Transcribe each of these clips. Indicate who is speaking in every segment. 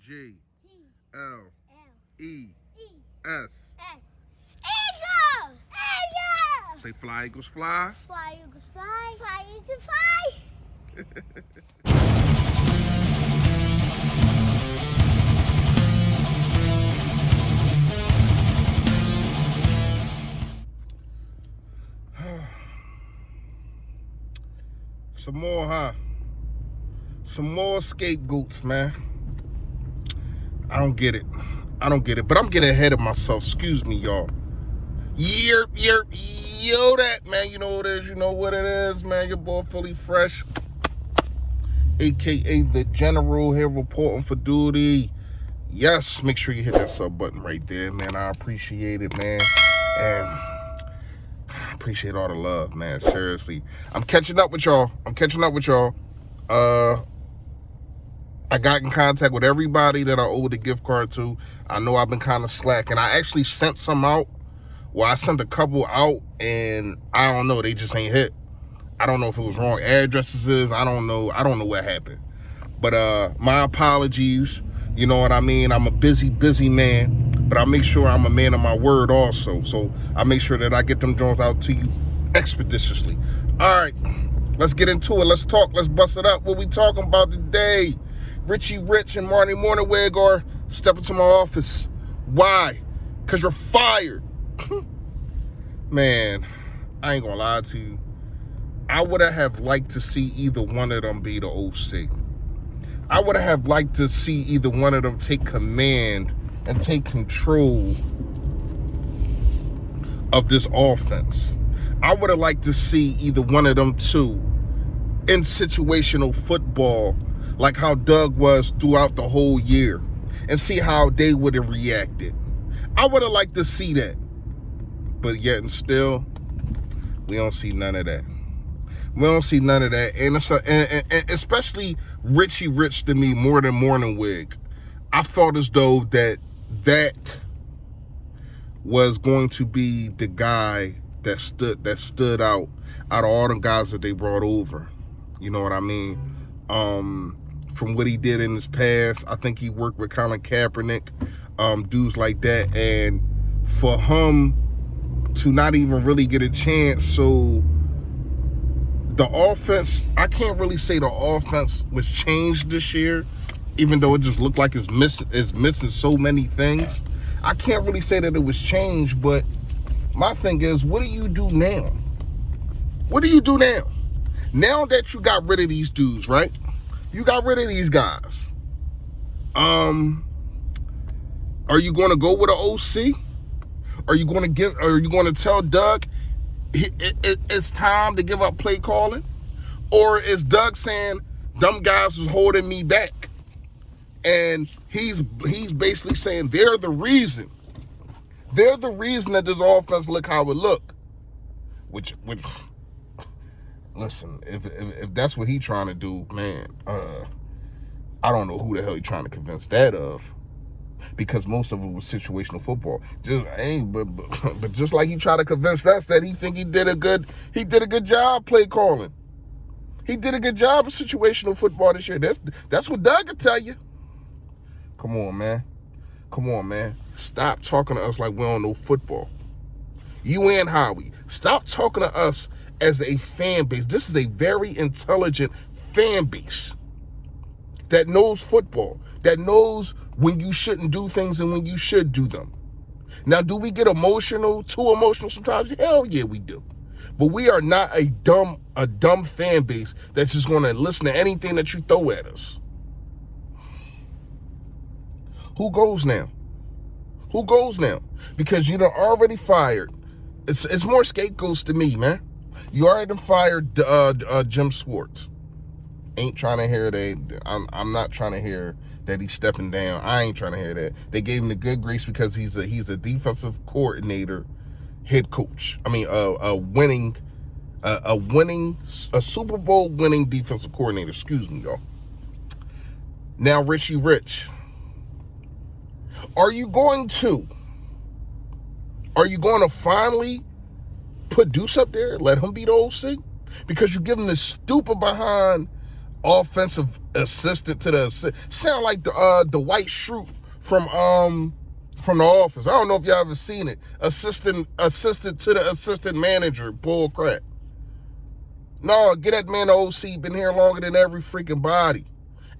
Speaker 1: G L E S.
Speaker 2: Eagles! Eagles!
Speaker 1: Say fly, Eagles, fly.
Speaker 2: Fly, Eagles, fly. Fly, Eagles, fly.
Speaker 1: Some more, huh? Some more scapegoats, man. I don't get it. But I'm getting ahead of myself. Excuse me, y'all. Yo, that, man. You know what it is. You know what it is, man. Your boy Philly Fresh, a.k.a. the General, here reporting for duty. Yes, make sure you hit that sub button right there, man. I appreciate it, man. And I appreciate all the love, man. Seriously. I'm catching up with y'all. I got in contact with everybody that I owed the gift card to. I know I've been kind of slack, and I actually sent some out. Well, I sent a couple out, and I don't know. They just ain't hit. I don't know if it was wrong addresses. I don't know what happened. But my apologies. You know what I mean? I'm a busy man, but I make sure I'm a man of my word also. So I make sure that I get them joints out to you expeditiously. All right, let's get into it. Let's talk. Let's bust it up. What we talking about today? Richie Rich and Marty Morningwig are stepping to my office. Why? Because you're fired. Man, I ain't gonna lie to you. I would have liked to see either one of them be the OC. I would have liked to see either one of them take command and take control of this offense. I would have liked to see either one of them two in situational football, like how Doug was throughout the whole year, and see how they would have reacted. I would have liked to see that. But yet and still, we don't see none of that. And especially Richie Rich to me more than Morningwig. I felt as though that was going to be the guy that stood out of all the guys that they brought over. You know what I mean? From what he did in his past, I think he worked with Colin Kaepernick, dudes like that, and for him to not even really get a chance. So the offense, I can't really say the offense was changed this year, even though it just looked like it's missing so many things. I can't really say that it was changed, but my thing is, what do you do now? Now that you got rid of these dudes, right? You got rid of these guys. Are you going to go with an OC? Are you going to tell Doug it's time to give up play calling? Or is Doug saying them guys was holding me back? And he's basically saying they're the reason that this offense look how it look. Which listen, if that's what he trying to do, man, I don't know who the hell he trying to convince that of, because most of it was situational football. But just like he tried to convince us that he think he did a good job play calling. He did a good job of situational football this year. That's what Doug could tell you. Come on, man. Stop talking to us like we don't know football. You and Howie, stop talking to us as a fan base. This is a very intelligent fan base that knows football, that knows when you shouldn't do things and when you should do them. Now, do we get emotional, too emotional sometimes? Hell yeah, we do. But we are not a dumb fan base that's just going to listen to anything that you throw at us. Who goes now? Because you done already fired. It's more scapegoats to me, man. You already fired Jim Schwartz. Ain't trying to hear that. I'm not trying to hear that he's stepping down. I ain't trying to hear that. They gave him the good grace because he's a defensive coordinator, head coach. I mean, a Super Bowl winning defensive coordinator. Excuse me, y'all. Now, Richie Rich, are you going to finally put Deuce up there, let him be the OC? Because you give him this stupid behind offensive assistant to the sound like the white Schrute from The Office. I don't know if y'all ever seen it. Assistant to the assistant manager. Bull crap. No, get that man the OC. Been here longer than every freaking body.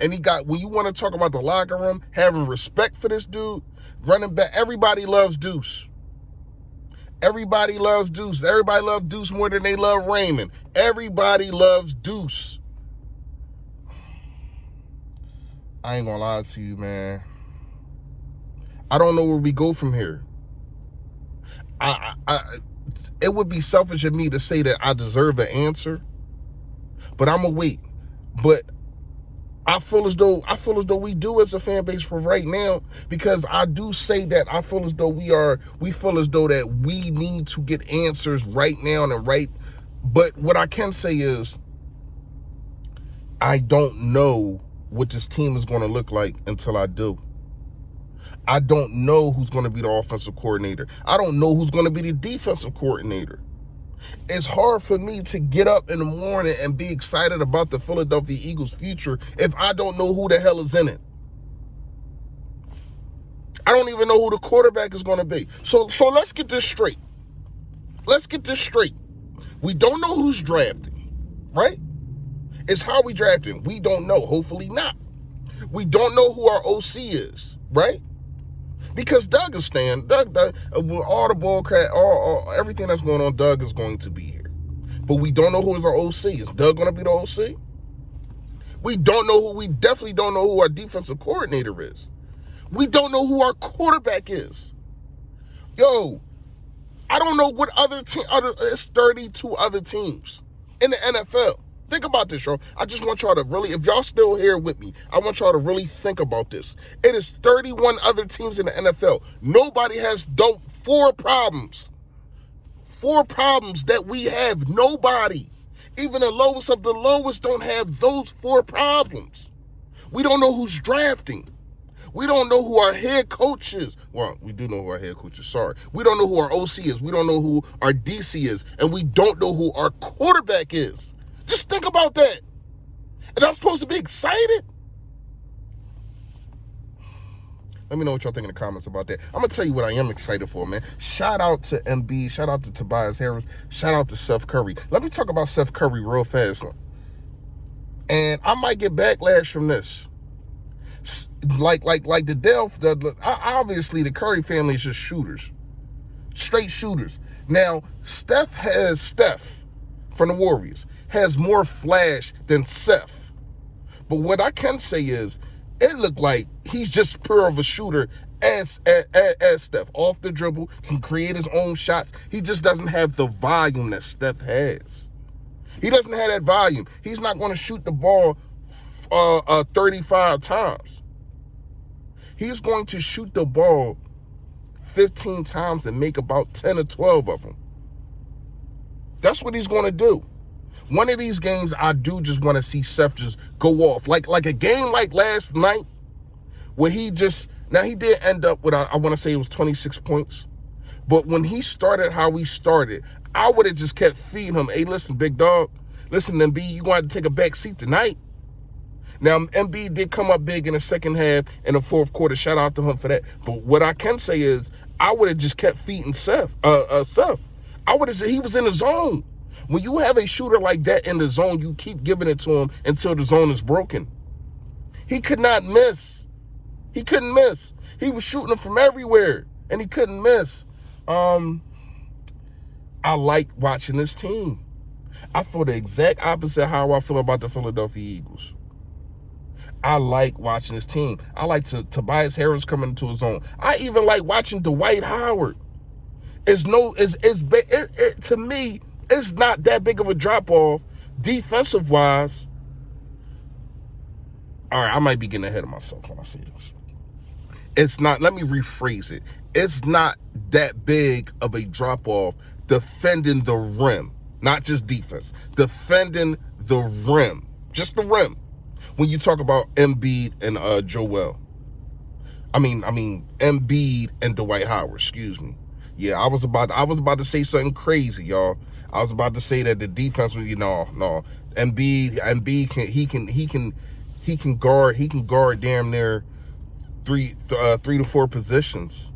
Speaker 1: And he got, when you want to talk about the locker room, having respect for this dude, running back, everybody loves Deuce. Everybody loves Deuce. Everybody loves Deuce more than they love Raymond. Everybody loves Deuce. I ain't gonna lie to you, man. I don't know where we go from here. It would be selfish of me to say that I deserve an answer, but I'm gonna wait. But I feel as though we do as a fan base for right now, because I do say that I feel as though we feel as though that we need to get answers right now and right. But what I can say is I don't know what this team is going to look like until I do. I don't know who's going to be the offensive coordinator. I don't know who's going to be the defensive coordinator. It's hard for me to get up in the morning and be excited about the Philadelphia Eagles' future if I don't know who the hell is in it. I don't even know who the quarterback is going to be. So let's get this straight. We don't know who's drafting, right? It's how we drafting. We don't know. Hopefully not. We don't know who our OC is, right? Because Doug is staying. Doug all the bull crap, everything that's going on, Doug is going to be here. But we don't know who is our OC. Is Doug going to be the OC? We definitely don't know who our defensive coordinator is. We don't know who our quarterback is. Yo, I don't know what it's 32 other teams in the NFL. Think about this, y'all. I just want y'all to really, if y'all still here with me, I want y'all to really think about this. It is 31 other teams in the NFL. Nobody has four problems. 4 problems that we have. Nobody. Even the lowest of the lowest don't have those 4 problems. We don't know who's drafting. We don't know who our head coach is. Well, we do know who our head coach is, sorry. We don't know who our OC is. We don't know who our DC is. And we don't know who our quarterback is. Just think about that. And I'm supposed to be excited? Let me know what y'all think in the comments about that. I'm going to tell you what I am excited for, man. Shout out to MB. Shout out to Tobias Harris. Shout out to Seth Curry. Let me talk about Seth Curry real fast. And I might get backlash from this. Obviously the Curry family is just shooters. Straight shooters. Now, Steph from the Warriors has more flash than Seth. But what I can say is, it looked like he's just pure of a shooter as Steph. Off the dribble, can create his own shots. He just doesn't have the volume that Steph has. He doesn't have that volume. He's not going to shoot the ball 35 times. He's going to shoot the ball 15 times and make about 10 or 12 of them. That's what he's going to do. One of these games, I do just want to see Seth just go off. Like a game like last night, where he did end up with, I want to say it was 26 points. But when he started how he started, I would have just kept feeding him. Hey, listen, big dog. Listen, Embiid, you're going to have to take a back seat tonight. Now, Embiid did come up big in the second half and the fourth quarter. Shout out to him for that. But what I can say is, I would have just kept feeding Seth. I would have. He was in the zone. When you have a shooter like that in the zone, you keep giving it to him until the zone is broken. He could not miss. He couldn't miss. He was shooting them from everywhere, and he couldn't miss. I like watching this team. I feel the exact opposite of how I feel about the Philadelphia Eagles. I like watching this team. I like Tobias Harris coming into his own. I even like watching Dwight Howard. To me, it's not that big of a drop-off defensive-wise. All right, I might be getting ahead of myself when I say this. It's not, let me rephrase it. It's not that big of a drop-off defending the rim, not just defense. Defending the rim, just the rim. When you talk about Embiid and Embiid and Dwight Howard, excuse me. Yeah, I was about to say something crazy, y'all. I was about to say that the defense was, no. Embiid can guard damn near three to four positions.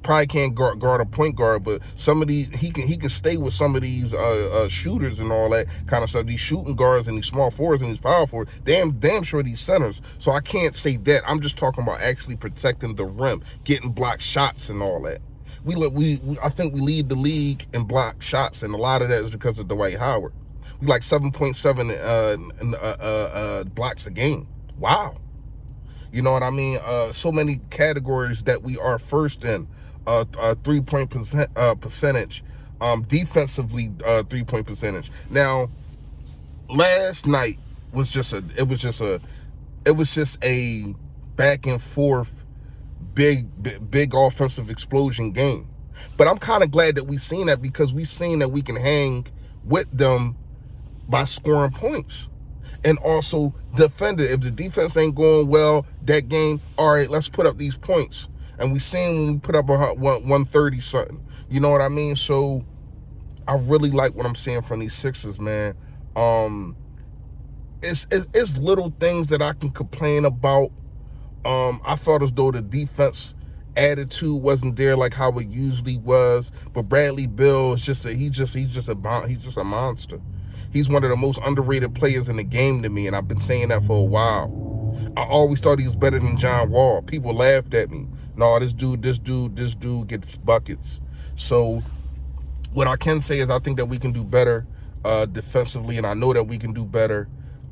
Speaker 1: Probably can't guard a point guard, but some of these he can stay with some of these shooters and all that kind of stuff. These shooting guards and these small forwards and these power forwards, damn sure these centers. So I can't say that. I'm just talking about actually protecting the rim, getting blocked shots and all that. I think we lead the league in blocked shots, and a lot of that is because of Dwight Howard. We like 7.7 blocks a game. Wow. You know what I mean? So many categories that we are first in. 3-point percentage, defensively 3-point percentage. Now, last night was just a back and forth, big offensive explosion game. But I'm kind of glad that we've seen that, because we've seen that we can hang with them by scoring points. And also defend it. If the defense ain't going well that game, all right, let's put up these points. And we seen when we put up 130 something. You know what I mean? So I really like what I'm seeing from these Sixers, man. It's little things that I can complain about. I felt as though the defense attitude wasn't there like how it usually was. But Bradley Beal is he's just a monster. He's one of the most underrated players in the game to me, and I've been saying that for a while. I always thought he was better than John Wall. People laughed at me. No, this dude gets buckets. So what I can say is I think that we can do better defensively, and I know that we can do better.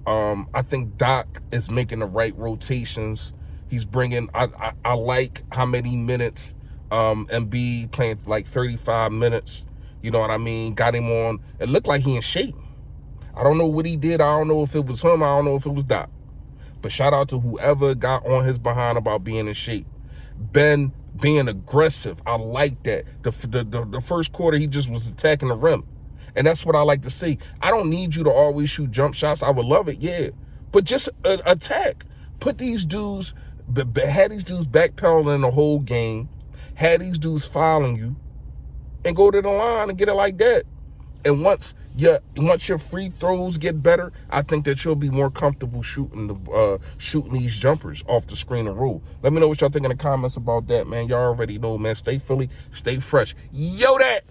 Speaker 1: I think Doc is making the right rotations. He's bringing, I like how many minutes Embiid playing, like 35 minutes. You know what I mean? Got him on. It looked like he in shape. I don't know what he did. I don't know if it was him. I don't know if it was Doc. But shout out to whoever got on his behind about being in shape. Ben being aggressive. I like that. The first quarter, he just was attacking the rim. And that's what I like to see. I don't need you to always shoot jump shots. I would love it, yeah. But just attack. Put these dudes, had these dudes backpedaling the whole game. Had these dudes fouling you. And go to the line and get it like that. And once your free throws get better, I think that you'll be more comfortable shooting these jumpers off the screen and roll. Let me know what y'all think in the comments about that, man. Y'all already know, man. Stay Philly, stay fresh. Yo, that.